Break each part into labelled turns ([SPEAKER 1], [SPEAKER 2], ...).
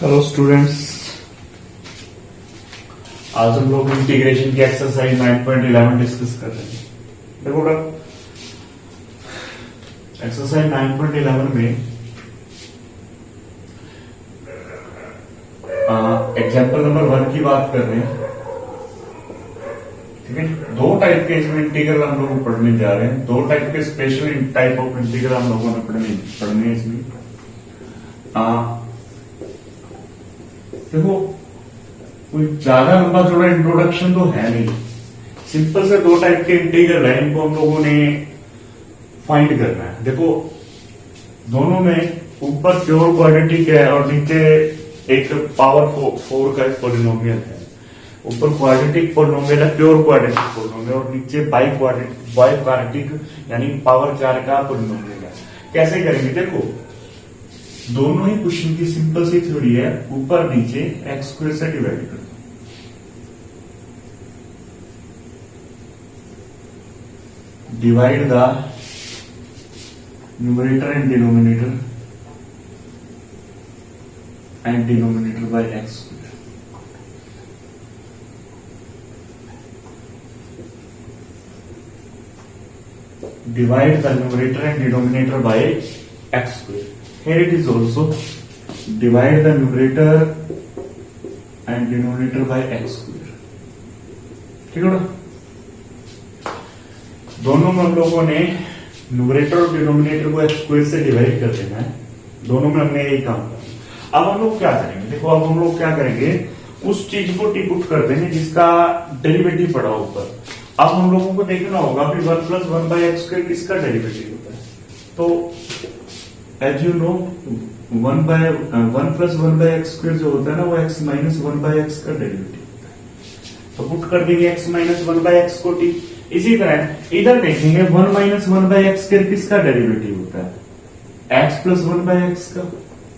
[SPEAKER 1] Hello students, आज हम लोग इंटीग्रेशन की एक्सरसाइज 9.11 डिस्कस कर रहे हैं। देखो बेटा, एक्सरसाइज 9.11 में एग्जाम्पल नंबर 1 की बात कर रहे हैं। ठीक है, दो टाइप के इसमें इंटीग्रल हम लोग पढ़ने जा रहे हैं। दो टाइप के स्पेशल टाइप ऑफ इंटीग्रल हम लोगों ने पढ़ने हैं इसमें। देखो, कोई ज्यादा लंबा चौड़ा इंट्रोडक्शन तो है नहीं, सिंपल से दो टाइप के इंटीग्रल है, इनको हम लोगों ने फाइंड करना है। देखो, दोनों में ऊपर प्योर क्वाड्रेटिक है और नीचे एक पावर 4 का पॉलिनोमियल है। ऊपर क्वाड्रेटिक पॉलिनोमियल है, प्योर क्वाड्रेटिक पॉलिनोमियल, और नीचे बाई क्वाड्रेटिक यानी पावर 4 का पॉलिनोमियल है। कैसे करेंगे? देखो, दोनों ही क्वेश्चन की सिंपल सी थ्योरी है, ऊपर नीचे एक्स स्क्वायर से डिवाइड कर दो। Divide the numerator and denominator by x square. Divide the numerator and denominator by x square. Here it is also divide the numerator and denominator by x square। ठीक है ना? दोनों में हम लोगों ने न्यूमरेटर और डिनोमिनेटर को x स्क्वायर से डिवाइड कर देना है। दोनों में हमने यही काम करना। अब हम लोग क्या करेंगे? देखो, अब हम लोग क्या करेंगे, उस चीज को टी पुट कर देंगे जिसका डेरिवेटिव पड़ा ऊपर। अब हम लोगों को देखना होगा कि 1 + 1 by x स्क्वायर किसका डेरिवेटिव होता है। तो as you know, 1 + 1 by x square जो होता है ना, वो x - 1 by x का डेरिवेटिव होता है। तो पुट कर देंगे x - 1 by x को t। इसी तरह इधर देखेंगे 1 - 1 by x स्क्वायर किसका डेरिवेटिव होता है, x + 1 by x का।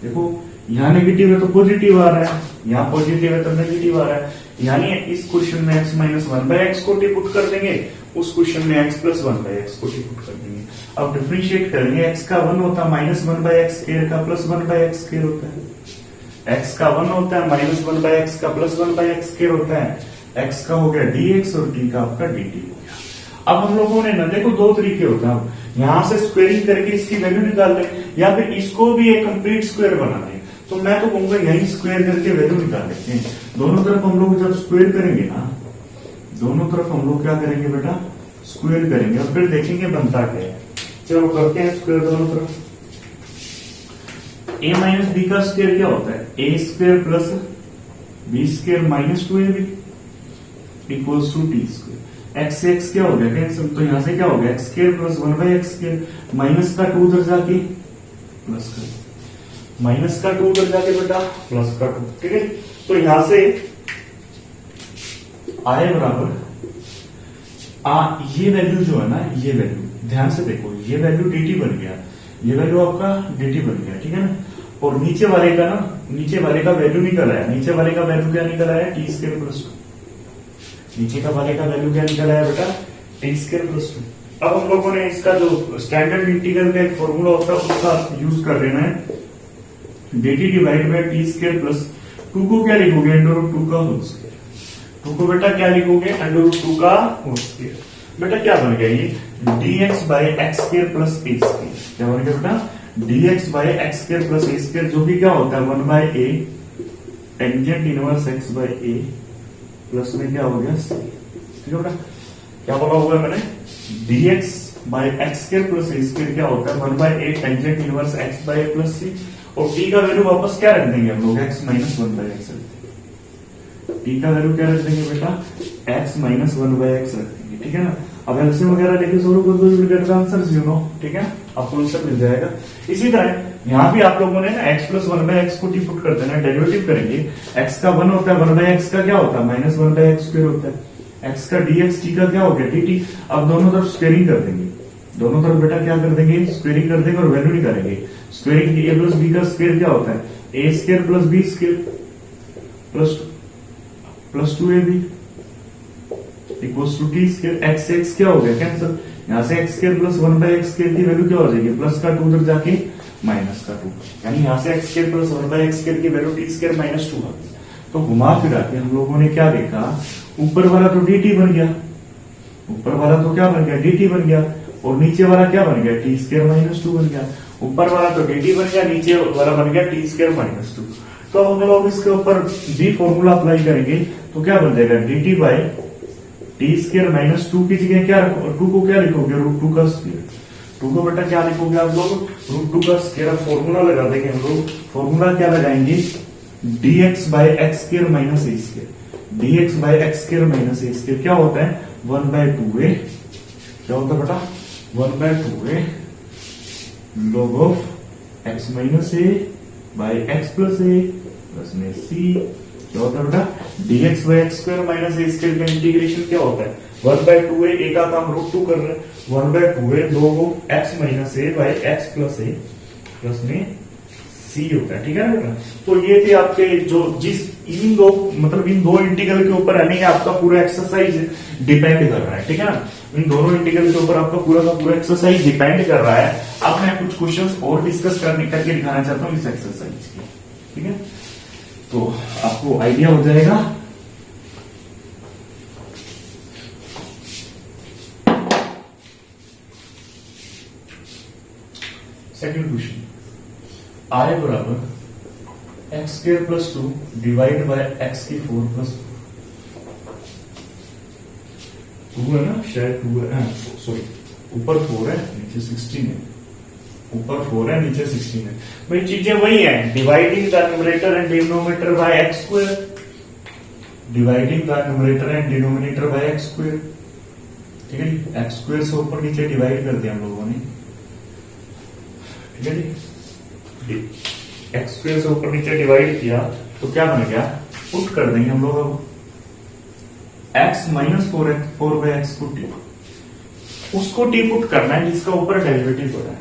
[SPEAKER 1] देखो, यहाँ नेगेटिव है तो पॉजिटिव आ रहा है, यहाँ पॉजिटिव है तो नेगेटिव आ रहा है। यानी इस क्वेश्चन में x - 1 by x को t पुट कर देंगे, उस क्वेश्चन में x + 1 by x को t पुट कर देंगे। अब डिफरेंशिएट करेंगे, x का 1 होता है -1 by x स्क्वायर का +1 by x स्क्वायर होता है। x का 1 होता है -1 by x का +1 by x स्क्वायर होता है। x का हो गया dx और t का आपका dt हो गया। अब हम लोगों ने ना, देखो, दो तरीके होते हैं। यहां से स्क्वेयरिंग करके इसकी वैल्यू निकाल दें, या फिर इसको भी एक कंप्लीट स्क्वायर बना दें। तो मैं तो कहूंगा यही स्क्वायर करके वैल्यू निकाल लेते हैं। दोनों तरफ हम लोग जब स्क्वायर करेंगे ना, दोनों तरफ हम लोग क्या करेंगे बेटा, स्क्वायर करेंगे और फिर देखेंगे बनता क्या है। चलो करते हैं स्क्वायर दोनों तरफ। a - b का स्क्वायर क्या होता है, a² + b² - 2ab equals to t²। x से x क्या हो गया, कैंसिल, तो यहां से क्या हो गया, x² + 1 by x², माइनस का 2 उधर जाके प्लस का, माइनस का 2 उधर जाके बेटा प्लस का 2। ठीक है, तो यहां से आए बराबर ये वैल्यू जो है ना, ये वैल्यू ध्यान से देखो, ये वैल्यू dt बन गया, ये वैल्यू आपका dt बन गया। ठीक है ना? और नीचे वाले का ना, नीचे वाले का वैल्यू निकल आया। नीचे वाले का वैल्यू क्या निकल आया, t² + 2। नीचे का वाले का वैल्यू क्या निकल आया बेटा, t² + 2। अब हम लोगों ने इसका जो स्टैंडर्ड इंटीग्रल का एक फॉर्मूला होता है उसका यूज कर लेना है। dt डिवाइड बाय t² + 2 को क्या लिखोगे, √2 का होल स्क्वायर। 2 को बेटा क्या लिखोगे, √2 का होल स्क्वायर। बेटा क्या बन गया ये, dx by x² + a²। क्या बन गया बेटा, dx by x² + a², जो कि क्या होता है 1/a tangent inverse x by a plus में क्या हो गया c। ठीक है बेटा, क्या बोला हुआ है मैंने, dx by x² + a² क्या होता है 1/a tangent inverse x by a + c। और t का वैल्यू वापस क्या रख देंगे हम लोग, x - 1 by x रख देंगे। t का वैल्यू क्या रख देंगे बेटा, x - 1 by x रख देंगे। ठीक है ना? अब एलसीएम वगैरह लेके सोल्व कर दो, you will get the answer, you know. ठीक है, आपको आंसर मिल जाएगा। इसी तरह यहाँ भी आप लोगों ने ना x + 1 by x को टी पुट कर देना, डेरिवेटिव करेंगे। x का 1 होता है, 1 by x का क्या होता है, -1 by x स्क्वायर होता है। x का dx, t का क्या हो गया, dt। अब दोनों तरफ स्क्वेयरिंग कर देंगे, दोनों तरफ बेटा क्या कर देंगे, स्क्वेयरिंग कर देंगे और वैल्यू निकालेंगे। स्क्वेयरिंग a + b का स्क्वायर क्या होता है, a² + b² + 2ab equals to t²। x से x क्या हो गया, कैंसिल। यहां से x² + 1 by x² की वैल्यू क्या हो जाएगी, प्लस का 2 उधर जाके माइनस का 2, यानी यहाँ से x square plus 1/x square की वैल्यू टी स्क्वायर माइनस 2 आ गई। तो घुमा फिरा के हम लोगों ने क्या देखा, ऊपर वाला तो dt बन गया, ऊपर वाला तो क्या बन गया, dt बन गया, और नीचे वाला क्या बन गया, टी स्क्वायर माइनस 2 बन गया। ऊपर वाला तो dt बन गया, नीचे वाला बन गया टी स्क्वायर माइनस 2। तो हम लोग इसके ऊपर b फॉर्मूला अप्लाई करेंगे तो क्या बन जाएगा, dt by t square minus 2 की जगह क्या 2 को क्या लिखोगे, √2 का स्क्वायर। 2 को बेटा क्या लिखोगे आप लोग, √2 का स्क्वायर। फॉर्मूला लगा देंगे हम लोग, फॉर्मूला क्या लगाएंगे, dx by x square minus a square. dx by x square minus a square क्या होता है, 1/2a, क्या होता है बेटा, 1/2a log of x minus a by x plus a plus में c, क्या होता है बेटा, dx by x square minus a square का इंटीग्रेशन क्या होता है, 1/2a, ए का काम √2 कर रहे हैं, 1/2a log of x minus a by x plus a plus में c होता है। ठीक है ना बेटा। तो ये थे आपके जो जिस इन दो मतलब इन दो इंटीग्रल के ऊपर यानी आपका पूरा एक्सरसाइज डिपेंड कर रहा है। ठीक है ना, इन दोनों इंटीग्रल के ऊपर आपका पूरा का पूरा एक्सरसाइज डिपेंड कर रहा है। अब मैं कुछ क्वेश्चंस और डिस्कस करके दिखाना चाहता हूँ इस एक्सरसाइज की। ठीक है, तो आपको आइडिया हो जाएगा। सेकंड क्वेश्चन, i बराबर x square plus 2 divide by x की 4 प्लस 2 है ना, शायद 2 है, सॉरी ऊपर 4 है नीचे 16 है, ऊपर 4 है नीचे 16 है। भाई चीजें वही है, dividing the numerator and denominator by x square, dividing the numerator and denominator by x square. ठीक है जी, एक्स स्क्वायर से ऊपर नीचे डिवाइड कर दिया हम लोगों ने। ठीक है जी, एक्स स्क्वायर से ऊपर नीचे डिवाइड किया तो क्या बन गया, पुट कर देंगे हम लोग अब एक्स माइनस 4/x को टी, उसको टी पुट करना है जिसका ऊपर डेरिवेटिव पड़ा है,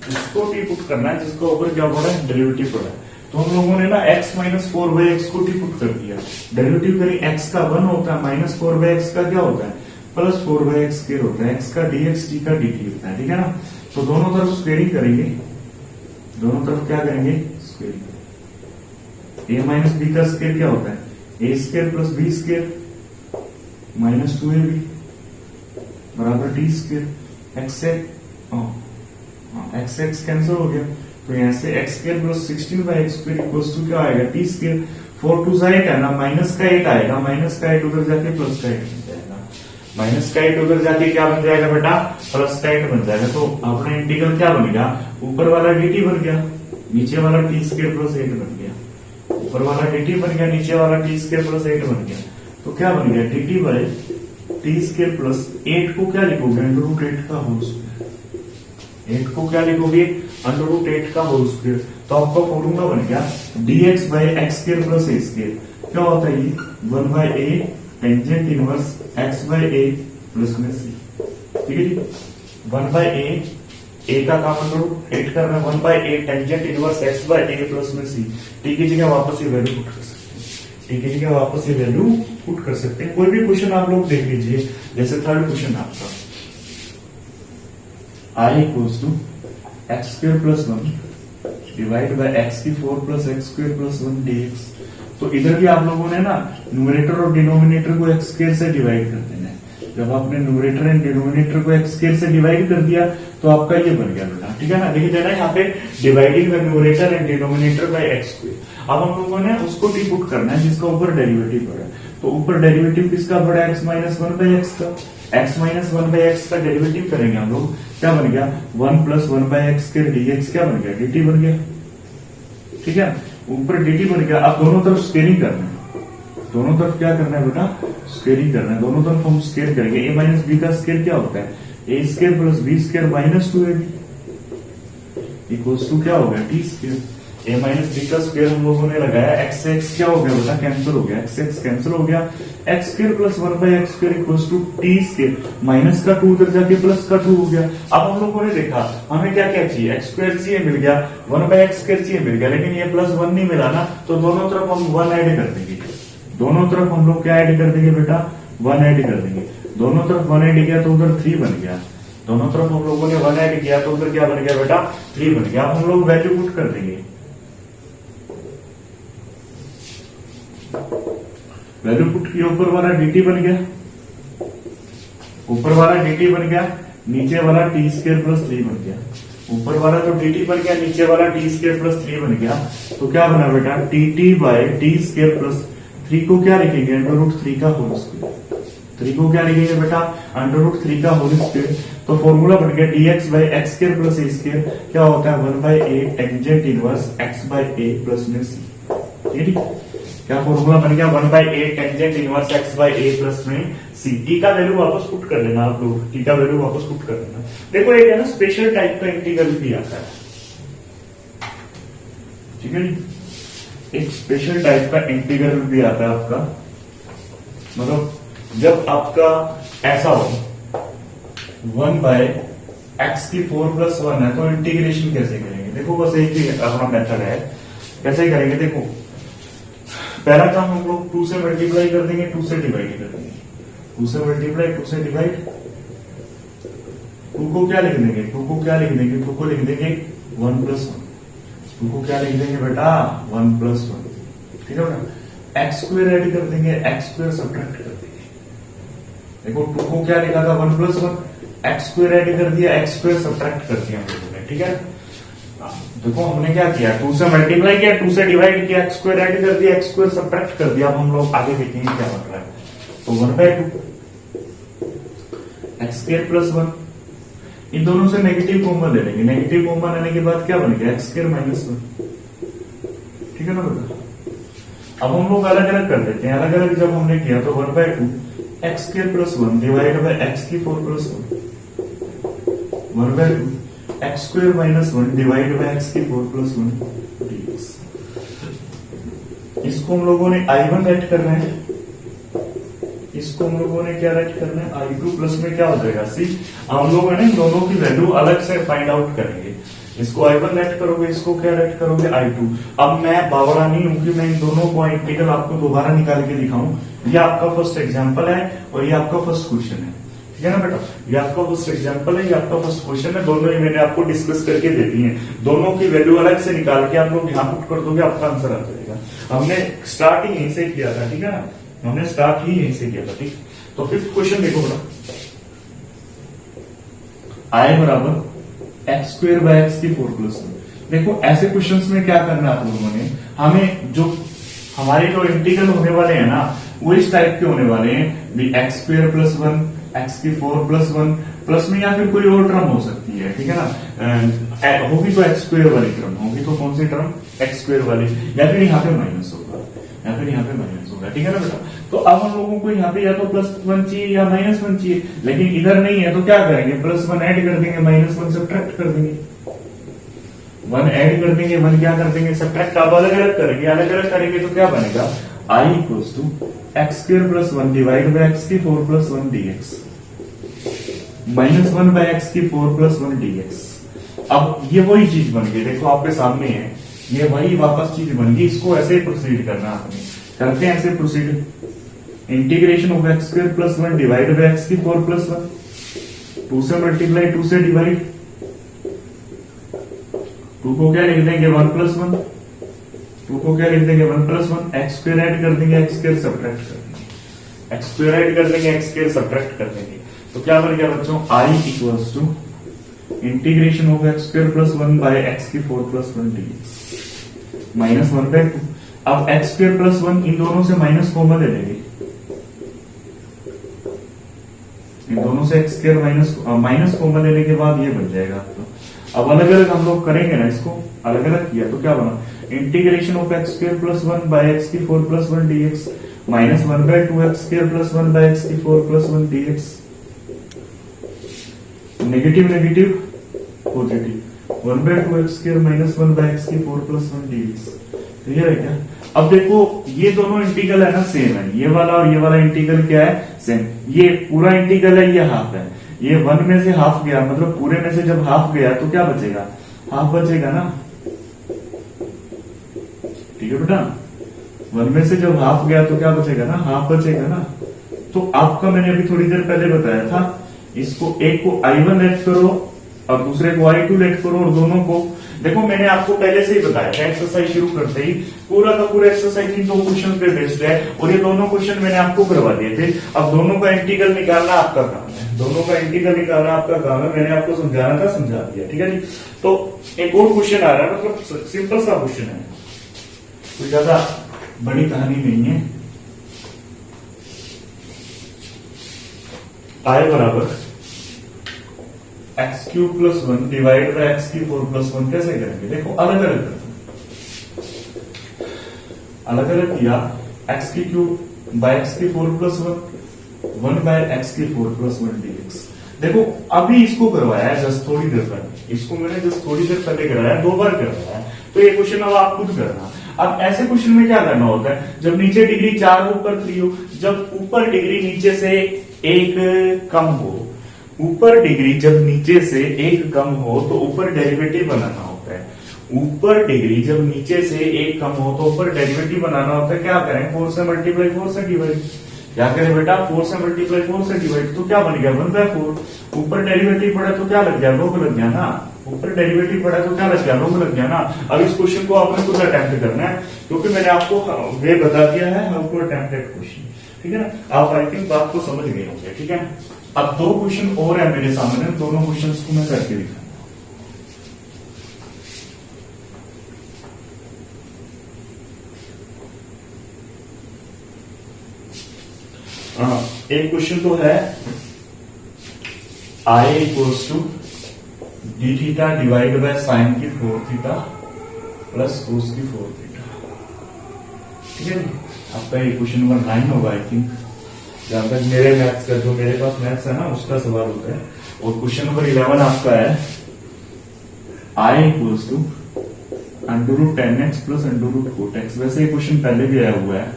[SPEAKER 1] उसको टी पुट करना है जिसका ऊपर क्या पड़ा है, डेरिवेटिव पड़ा है। तो हम लोगों ने ना x माइनस 4/x को टी पुट कर दिया, डेरिवेटिव करें x का 1 होता है, माइनस 4/x का क्या होता है, प्लस 4/x स्क्वायर होता है, x का dx t का dt होता है। ठीक है ना, तो दोनों तरफ स्क्वेयरिंग करेंगे, दोनों तरफ क्या करेंगे, स्क्वेयरिंग। a माइनस बी का स्क्वायर क्या होता है, a square plus b square minus 2ab बराबर t square. X x cancel हो गया, तो यहाँ से x square plus 16/x square equals to क्या आएगा, टी स्क्वायर। 4 2 8 है ना, माइनस का 8 आएगा, माइनस का 8 उधर जाके प्लस का 8 बन जाएगा, माइनस का 8 उधर जाके क्या बन जाएगा बेटा, प्लस का 8 बन जाएगा। तो अपना इंटीग्रल क्या बन गया, ऊपर वाला dt बन गया, नीचे वाला टी स्क्वायर प्लस 8 बन गया, ऊपर वाला dt बन गया, नीचे वाला टी स्क्वायर प्लस 8 बन गया। तो क्या बन गया, dt by t square plus 8 को क्या लिखोगे, √8 का होल स्क्वायर, 8 को क्या लिखोगे, √8 का होल स्क्वायर। तो आपका फॉर्मूला बन गया dx by x square plus a square, क्या होता है ये 1/a tangent inverse x by a plus में c। ठीक है जी, 1/a, a का काम √8 करना, 1/a tangent inverse x by a plus में c। ठीक है, जगह वापस ये वैल्यू पुट कर सकते हैं, ठीक है जगह वापस ये वैल्यू पुट कर सकते हैं। कोई भी क्वेश्चन आप लोग देख लीजिए, जैसे थर्ड क्वेश्चन आपका i equals to x square plus 1 divide by x की 4 plus x square plus 1 dx। तो इधर भी आप लोगों ने ना न्यूमरेटर और डिनोमिनेटर को एक्स स्क्वायर से डिवाइड कर देना है। जब आपने न्यूमरेटर एंड डिनोमिनेटर को एक्स स्क्वायर से डिवाइड कर दिया तो आपका ये बन गया बेटा। ठीक है ना, लिख देना यहाँ पे dividing the numerator and denominator by x square. अब हम लोगों ने उसको टी पुट करना है जिसका ऊपर डेरिवेटिव पड़ा है। तो ऊपर डेरिवेटिव किसका पड़ा है, एक्स माइनस 1/x का, x माइनस 1/x का डेरिवेटिव करेंगे हम लोग, क्या बन गया 1 प्लस 1/x स्क्वायर dx, क्या बन गया dt बन गया। ठीक है, ऊपर dt बन गया। अब दोनों तरफ स्क्वेयरिंग करना है, दोनों तरफ क्या करना है बेटा, स्क्वेयरिंग करना है। दोनों तरफ हम स्क्वेयर करेंगे, a माइनस बी का स्क्वेयर क्या होता है, a square plus b square minus 2ab equals to क्या हो गया t square. a minus b का स्क्वेयर हम लोगों ने लगाया, एक्स एक्स क्या हो गया बेटा, कैंसिल हो गया, एक्स एक्स कैंसिल हो गया, x square plus 1/x square equals to t square, minus का 2 उधर जाके प्लस का 2 हो गया। अब हम लोगों ने देखा हमें क्या क्या चाहिए, एक्स स्क्वेयर चाहिए मिल गया, 1/x स्क्वेयर चाहिए मिल गया, लेकिन ये प्लस 1 नहीं मिला ना, तो दोनों तरफ हम 1 ऐड कर देंगे। दोनों तरफ हम लोग क्या ऐड कर देंगे बेटा, 1 ऐड कर देंगे। दोनों तरफ 1 ऐड किया तो उधर 3 बन गया, दोनों तरफ हम लोगों ने 1 ऐड किया तो उधर क्या बन गया बेटा 3 बन गया। अब हम लोग वैल्यू पुट कर देंगे, वैल्यू पुट किया, ऊपर वाला dt बन गया, ऊपर वाला dt बन गया, नीचे वाला टी स्क्वायर प्लस 3 बन गया। ऊपर वाला तो dt बन गया, नीचे वाला टी स्क्वायर प्लस 3 बन गया। तो क्या बना बेटा t by t square plus 3 को क्या लिखेंगे √3 का होल स्क्वायर, 3 को क्या लिखेंगे बेटा √3 का होल स्क्वायर। तो फॉर्मूला बन गया dx by x square plus a square क्या होता है 1/a tangent inverse x by A plus में c। ठीक है, क्या फॉर्मूला बन गया 1/a tangent inverse x by A plus में c। t का वैल्यू वापस पुट कर लेना आप लोग, t का वैल्यू वापस पुट कर लेना। देखो एक है ना स्पेशल टाइप का इंटीग्रल भी आता है, ठीक है जी, एक स्पेशल टाइप का इंटीग्रल भी आता है आपका, मतलब जब आपका ऐसा हो 1/x की 4 + 1 है तो इंटीग्रेशन कैसे करेंगे। देखो बस एक ही अपना मेथड है, कैसे करेंगे। देखो पहला काम हम लोग 2 से मल्टीप्लाई कर देंगे, 2 से डिवाइड कर देंगे, 2 से मल्टीप्लाई 2 से डिवाइड, 2 को क्या लिख देंगे 2 को क्या लिख देंगे 2 को लिख देंगे 1 + 1, 2 को क्या लिख देंगे बेटा 1 + 1। ठीक है बेटा, एक्स स्क्वायर ऐड कर देंगे, एक्स स्क्वायर सब्ट्रैक्ट कर देंगे। देखो 2 को क्या लिखा था 1 + 1, एक्स स्क्वायर ऐड कर दिया, एक्स स्क्वायर सब्ट्रैक्ट कर दिया हम लोगों ने। ठीक है, देखो हमने क्या किया 2 से मल्टीप्लाई किया, 2 से डिवाइड किया, एक्स स्क्वायर ऐड कर दिया, एक्स स्क्वायर सब्ट्रैक्ट कर दिया। अब हम लोग आगे देखेंगे क्या बन रहा है। तो 1/2 एक्स स्क्वायर प्लस 1, इन दोनों से नेगेटिव कॉमन ले लेंगे, नेगेटिव कॉमन लेने के बाद क्या बन गया एक्स स्क्वायर माइनस 1। ठीक है ना बेटा, अब हम लोग अलग अलग कर देते हैं, अलग अलग जब हमने किया तो 1/2 x square plus 1 divide by x की 4 + 1, 1/2 x square minus 1 divide by x की 4 + 1 dx। इसको हम लोगों ने I1 राइट करना है, इसको हम लोगों ने क्या राइट करना है I2 प्लस में क्या हो जाएगा C। हम लोग है ना दोनों की वैल्यू अलग से फाइंड आउट करेंगे, इसको I1 राइट करोगे, इसको क्या राइट करोगे I2। अब मैं बावड़ा नहीं हूं कि मैं इन दोनों को इंटीग्रल आपको दोबारा निकाल के दिखाऊं। ये आपका फर्स्ट एग्जांपल है और ये आपका फर्स्ट क्वेश्चन है। ठीक है ना बेटा, ये आपका फर्स्ट एग्जांपल है, ये आपका फर्स्ट क्वेश्चन है, दोनों ही मैंने आपको डिस्कस करके दे दी है। दोनों की वैल्यू अलग से निकाल के आप लोग यहां पुट कर दोगे, आपका आंसर आ जाएगा। हमने स्टार्ट ही यहीं से किया था, ठीक है ना, हमने स्टार्ट ही यहीं से किया था। ठीक, तो फिफ्थ क्वेश्चन देखो बेटा, I बराबर एक्स स्क्वायर बाय एक्स की 4 + 1। देखो ऐसे क्वेश्चंस में क्या करना है आप लोगों ने, हमें जो हमारे जो इंटीग्रल होने वाले हैं ना वो इस टाइप के होने वाले हैं, एक्स स्क्वायर प्लस 1 एक्स की 4 + 1 प्लस में या फिर कोई और टर्म हो सकती है। ठीक है ना, होगी तो एक्स स्क्वायर वाली टर्म होगी, तो कौन सी टर्म एक्स स्क्वायर वाली, या फिर यहाँ पे माइनस होगा, या फिर यहाँ पे माइनस होगा। ठीक है ना बेटा, तो अब हम लोगों को यहाँ पे या तो +1 चाहिए या -1 चाहिए, लेकिन इधर नहीं है तो क्या करेंगे +1 ऐड कर देंगे, -1 सब्ट्रैक्ट कर देंगे, 1 ऐड कर देंगे, 1 क्या कर देंगे सब्ट्रैक्ट। अब अलग अलग करेंगे, अलग अलग करेंगे तो क्या बनेगा I = x square plus 1 divide by x की 4 + 1 dx -1 बाय एक्स की 4 + 1 dx। अब ये वही चीज बन गई, देखो आपके सामने है, ये वही वापस चीज बन गई। इसको ऐसे प्रोसीड करना आपने, करते हैं ऐसे proceed, integration of x square plus 1 divide by x की 4 + 1, 2 से मल्टीप्लाई 2 से डिवाइड, 2 को क्या लिख देंगे 1 + 1, 2 को क्या लिख देंगे 1 + 1, एक्स स्क्वायर ऐड कर देंगे, एक्स स्क्वायर सब्ट्रैक्ट कर देंगे, एक्स स्क्वायर ऐड कर देंगे, एक्स स्क्वायर सब्ट्रैक्ट कर देंगे। तो क्या बन गया बच्चों I = integration of x square plus 1 by x की 4 + 1 dx -1/2। अब एक्स स्क्वायर प्लस 1 इन दोनों से माइनस कॉमन ले लेंगे, इन दोनों से एक्स स्क्वायर माइनस कॉमन लेने के बाद ये बन जाएगा आपका। अब अलग अलग हम लोग करेंगे ना, इसको अलग अलग किया तो क्या बना integration of x square plus 1 by x की 4 + 1 dx -1/2 x square plus 1 by x की 4 + 1 dx। Negative negative positive 1/2 x square -1 by x की 4 + 1 dx। क्लियर है क्या। अब देखो ये दोनों इंटीग्रल है ना सेम है, ये वाला और ये वाला इंटीग्रल क्या है सेम, ये पूरा इंटीग्रल है, ये हाफ है, ये 1 में से हाफ गया, मतलब पूरे में से जब हाफ गया तो क्या बचेगा हाफ बचेगा ना। ठीक है बेटा, 1 में से जब हाफ गया तो क्या बचेगा ना हाफ बचेगा ना। तो आपका मैंने अभी थोड़ी देर पहले बताया था इसको एक को I1 लेट करो और दूसरे को I2 लेट करो और दोनों को देखो मैंने आपको पहले से ही बताया था एक्सरसाइज शुरू करते ही पूरा का पूरा एक्सरसाइज इन 2 क्वेश्चन पे बेस्ड है और ये दोनों क्वेश्चन मैंने आपको करवा दिए थे। अब दोनों का इंटीग्रल निकालना आपका काम है, दोनों का इंटीग्रल निकालना आपका काम है। मैंने आपको समझाना था, समझा दिया, ठीक है जी। तो एक और क्वेश्चन आ रहा है, मतलब सिंपल सा क्वेश्चन है, कोई ज्यादा बड़ी कहानी नहीं है। I बराबर x cube plus 1 divide by x की 4 प्लस 1 कैसे करेंगे? देखो अलग अलग अलग अलग किया, एक्स की क्यूब बाय एक्स की 4 प्लस 1 बाय एक्स की 4 प्लस 1 dx। देखो अभी इसको करवाया है जस्ट थोड़ी देर पहले, इसको मैंने जस्ट थोड़ी देर पहले कराया, 2 बार करवाया है। तो ये क्वेश्चन अब आप खुद करना। अब ऐसे क्वेश्चन में क्या करना होता है, जब नीचे डिग्री 4 हो ऊपर 3 हो, जब ऊपर डिग्री नीचे से एक कम हो, ऊपर डिग्री जब नीचे से एक कम हो तो ऊपर डेरिवेटिव बनाना होता है। ऊपर डिग्री जब नीचे से एक कम हो तो ऊपर डेरिवेटिव बनाना होता है। क्या करें? 4 से मल्टीप्लाई 4 से डिवाइड। क्या करें बेटा? 4 से मल्टीप्लाई 4 से डिवाइड, तो क्या बन गया? 1/4। ऊपर डेरिवेटिव पड़ा तो क्या लग गया? लोग लग गया ना। ऊपर डेरिवेटिव पड़ा तो क्या लग गया? लोग लग गया ना। अब इस क्वेश्चन को आपने खुद अटेम्प्ट करना है, क्योंकि मैंने आपको वे बता दिया है how to attempt that question, ठीक है ना। आप आई थिंक बात को समझ गए होंगे, ठीक है। अब 2 क्वेश्चन और है मेरे सामने, दोनों क्वेश्चन को मैं करके दिखाऊंगा। एक क्वेश्चन तो है I equals to d theta divide by sine की 4 थीटा प्लस कोस की 4 थीटा, ठीक है। आपका ये क्वेश्चन नंबर 9 होगा आई थिंक, जहां तक मेरे मैथ्स का, जो मेरे पास मैथ्स है ना उसका सवाल होता है। और क्वेश्चन नंबर 11 आपका है I equals to √10x plus √4x। वैसे ये क्वेश्चन पहले भी आया हुआ है,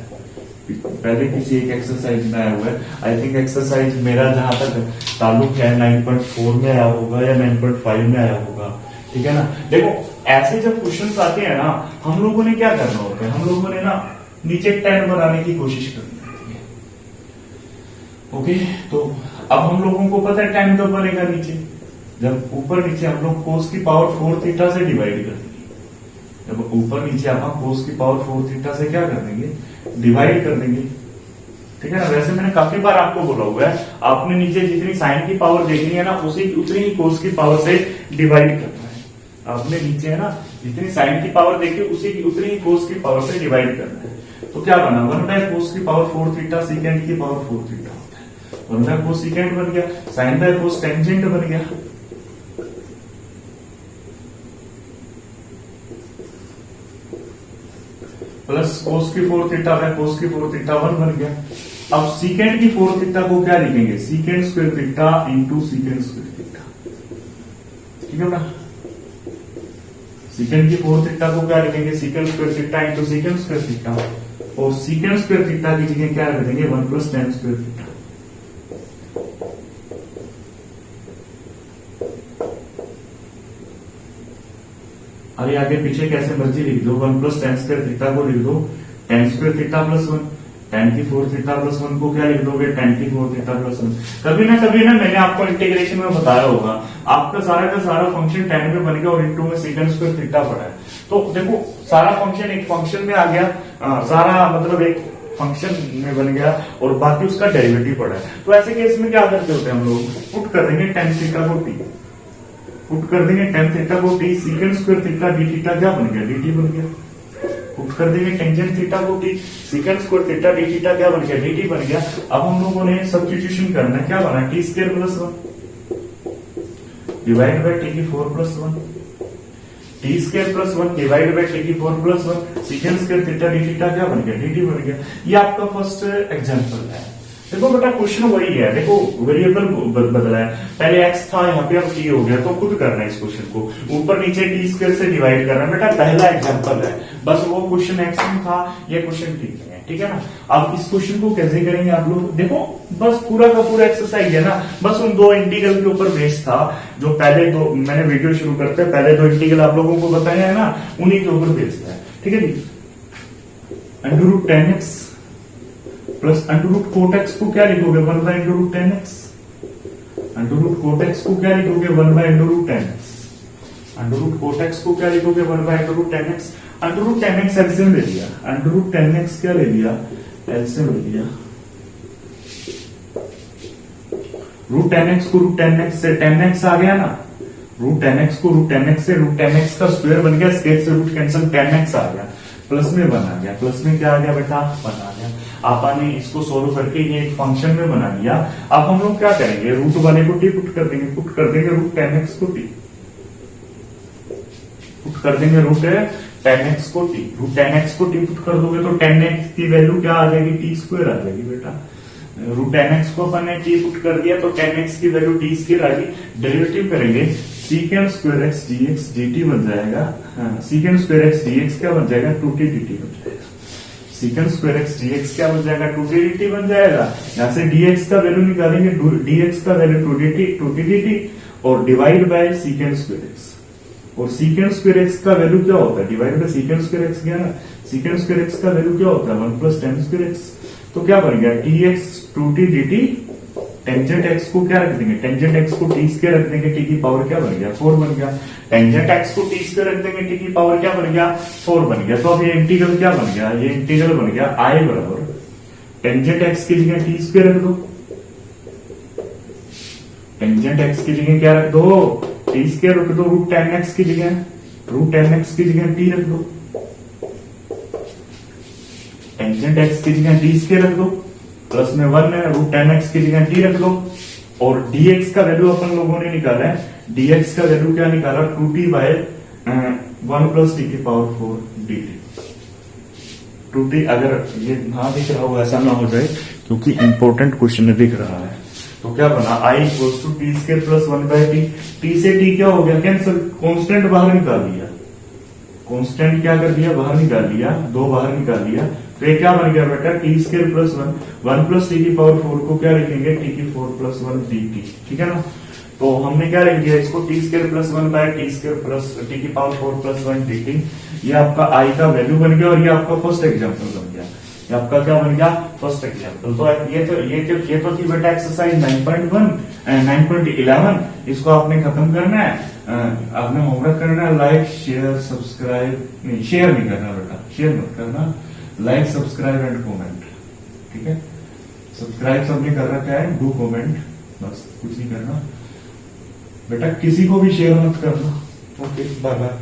[SPEAKER 1] पहले किसी एक एक्सरसाइज में आया हुआ है। आई थिंक एक्सरसाइज मेरा जहां तक ताल्लुक है 9.4 में आया होगा या 9.5 में आया होगा, ठीक है ना। देखो ऐसे जब क्वेश्चंस आते हैं ना, हम लोगों ने क्या करना होता है, हम लोगों ने ना नीचे 10 बनाने की कोशिश करनी होती है। ओके, तो अब हम लोगों को पता है 10 कब बनेगा नीचे, जब ऊपर नीचे हम लोग कोस की पावर 4 थीटा से डिवाइड कर देंगे। जब ऊपर नीचे आप कोस की पावर 4 थीटा से क्या कर देंगे? डिवाइड कर देंगे, ठीक है ना। वैसे मैंने काफी बार आपको बोला हुआ है, आपने नीचे जितनी साइन की पावर देखनी है ना, उसी उतनी ही कोस की पावर से डिवाइड करना है। आपने नीचे है ना जितनी साइन की पावर देखी उसी की उतनी ही कोस की पावर से डिवाइड करना है। तो क्या बना? 1/कोस की पावर 4 थीटा सीकेंड की पावर 4 थीटा होता है। 1/कोस सीकेंड बन गया, साइन बाय कोस टेंजेंट बन गया। प्लस कोस की 4 थीटा बाय कोस की 4 थीटा 1 बन गया। अब सीकेंड की 4 थीटा को क्या लिखेंगे? Secant square theta into secant square theta, ठीक है ना। सीकेंड की 4 थीटा को क्या लिखेंगे? Secant square theta into secant square theta, और सीकेंड स्क्वायर थीटा की जगह क्या रख देंगे? 1 + tan स्क्वायर थीटा। अरे आगे पीछे कैसे मर्जी लिख दो, 1 + tan स्क्वायर थीटा को लिख दो tan square theta plus 1, tan की 4 थीटा प्लस 1 को क्या लिख दोगे? tan की 4 थीटा प्लस 1। कभी ना मैंने आपको इंटीग्रेशन में बताया होगा, आपका सारा का सारा फंक्शन tan में बन गया और इंटू में सेकंड स्क्वायर थीटा पड़ा है। तो देखो सारा फंक्शन एक फंक्शन में आ गया, सारा मतलब एक फंक्शन में बन गया और बाकी उसका डेरिवेटिव पड़ा है। तो ऐसे केस में क्या करते होते हैं हम लोग? पुट कर देंगे tan थीटा को t, पुट कर देंगे tan थीटा को t, secant square theta D theta क्या बन गया? dt बन गया। पुट कर देंगे टेंजेंट थीटा को t, secant square theta D theta क्या बन गया? dt बन गया। अब हम लोगों ने सब्स्टिट्यूशन करना है, क्या बना? t² + 1 डिवाइड बाय t की 4 + 1, t² + 1 डिवाइड बाय t की 4 + 1, secant square theta D theta क्या बन गया? dt बन गया। ये आपका फर्स्ट एग्जांपल है। देखो बेटा क्वेश्चन वही है, देखो वेरिएबल बदला है, पहले x था यहाँ पे अब t हो गया, तो खुद करना है इस क्वेश्चन को, ऊपर नीचे t² से डिवाइड करना है। बेटा पहला एग्जांपल है, बस वो क्वेश्चन x में था, ये क्वेश्चन t में है, ठीक है ना। अब इस क्वेश्चन को कैसे करेंगे आप लोग? देखो बस पूरा का पूरा एक्सरसाइज है ना, बस उन 2 इंटीग्रल के ऊपर बेस्ड था, जो पहले 2 मैंने वीडियो शुरू करते हैं पहले 2 इंटीग्रल आप लोगों को बताए हैं ना, उन्हीं के ऊपर बेस्ड है, ठीक है जी। √10x प्लस √4x को क्या लिखोगे? 1/√10x under root cot x को क्या लिखोगे 1 by under root 10x। Under root cot x को क्या लिखोगे 1 by under root 10x। Under root 10x LCM ले लिया, अंडर रूट 10x क्या ले लिया एलसीएम ले लिया। रूट 10x को रूट 10x से 10x आ गया ना, रूट 10x को रूट 10x से रूट 10x का स्क्वायर बन गया, स्क्वायर से रूट कैंसिल 10x आ गया, प्लस में 1 आ गया, प्लस में क्या आ गया बेटा 1 आ गया। आपने इसको सोल्व करके ये एक फंक्शन में बना लिया। अब हम लोग क्या करेंगे, रूट वाले को टी पुट कर देंगे, पुट कर देंगे रूट 10x को टी, पुट कर देंगे रूट 10x को टी, रूट 10x को टी पुट कर दोगे तो 10x की वैल्यू क्या आ जाएगी टी स्क्वायर आ जाएगी बेटा। रूट 10x को अपन ने टी पुट कर दिया तो 10x की वैल्यू टी स्क्वायर आ गई। डेरिवेटिव करेंगे secant square x dx dt बन जाएगा, सीकेंड स्क्वायर एक्स dx क्या बन जाएगा 2t dt बन जाएगा। सीकेंड स्क्वायर एक्स dx क्या बन जाएगा 2t dt बन जाएगा। यहां से dx का वैल्यू निकालेंगे, dx का वैल्यू 2t dt और divide by secant square x. और सीकेंड स्क्वायर एक्स का वैल्यू क्या होता है divide by secant square x, क्या ना सीकेंड स्क्वायर एक्स का वैल्यू क्या होता है 1 प्लस टेन स्क्वायर एक्स। तो क्या बन गया dx 2t dt, tangent x को क्या रख देंगे, टेंजेंट एक्स को टी स्क्वायर रख देंगे, टी की पावर क्या बन गया 4 बन गया। टेंजेंट एक्स को टी स्क्वायर रख देंगे, टी की पावर क्या बन गया 4 बन गया। तो अब ये इंटीग्रल क्या बन गया, ये इंटीग्रल बन गया आई बराबर टेंजेंट एक्स की जगह टी स्क्वायर रख दो, टेंजेंट एक्स की जगह क्या रख दो टी स्क्वायर रख दो, रूट 10x की जगह रूट 10x की जगह टी रख दो, टेंजेंट एक्स की जगह टी स्क्वायर रख दो, प्लस में 1 है रूट 10x की जगह टी रख दो। और dx का वैल्यू अपन लोगों ने निकाला है, dx का वैल्यू क्या निकाला 2t बाय 1 प्लस टी की पावर 4 dt। 2t अगर ये ना दिख रहा हो ऐसा ना हो जाए क्योंकि इंपॉर्टेंट क्वेश्चन दिख रहा है। तो क्या बना i equals to t square plus 1 by t, t से टी क्या हो गया कैंसिल, कांस्टेंट बाहर निकाल दिया, कांस्टेंट क्या कर दिया बाहर निकाल लिया, 2 बाहर निकाल लिया। तो ये क्या बन गया बेटा T square plus 1 plus t की पावर 4 को क्या लिखेंगे टी की 4 प्लस 1 dt, ठीक है ना। तो हमने क्या लिख दिया इसको t square plus 1 by t square plus t की पावर 4 प्लस 1 dt। ये आपका आई का वैल्यू बन गया और ये आपका फर्स्ट एग्जाम्पल बन गया, ये आपका क्या बन गया फर्स्ट एग्जाम्पल। तो ये तो थी बेटा एक्सरसाइज 9.1 9.11, इसको आपने खत्म करना है, आपने होमवर्क करना है, लाइक शेयर सब्सक्राइब, शेयर नहीं करना बेटा, शेयर मत करना, लाइक सब्सक्राइब एंड कमेंट, ठीक है। सब्सक्राइब सबने कर रखा है, डू कमेंट, बस कुछ नहीं करना बेटा, किसी को भी शेयर मत करना। Okay bye bye.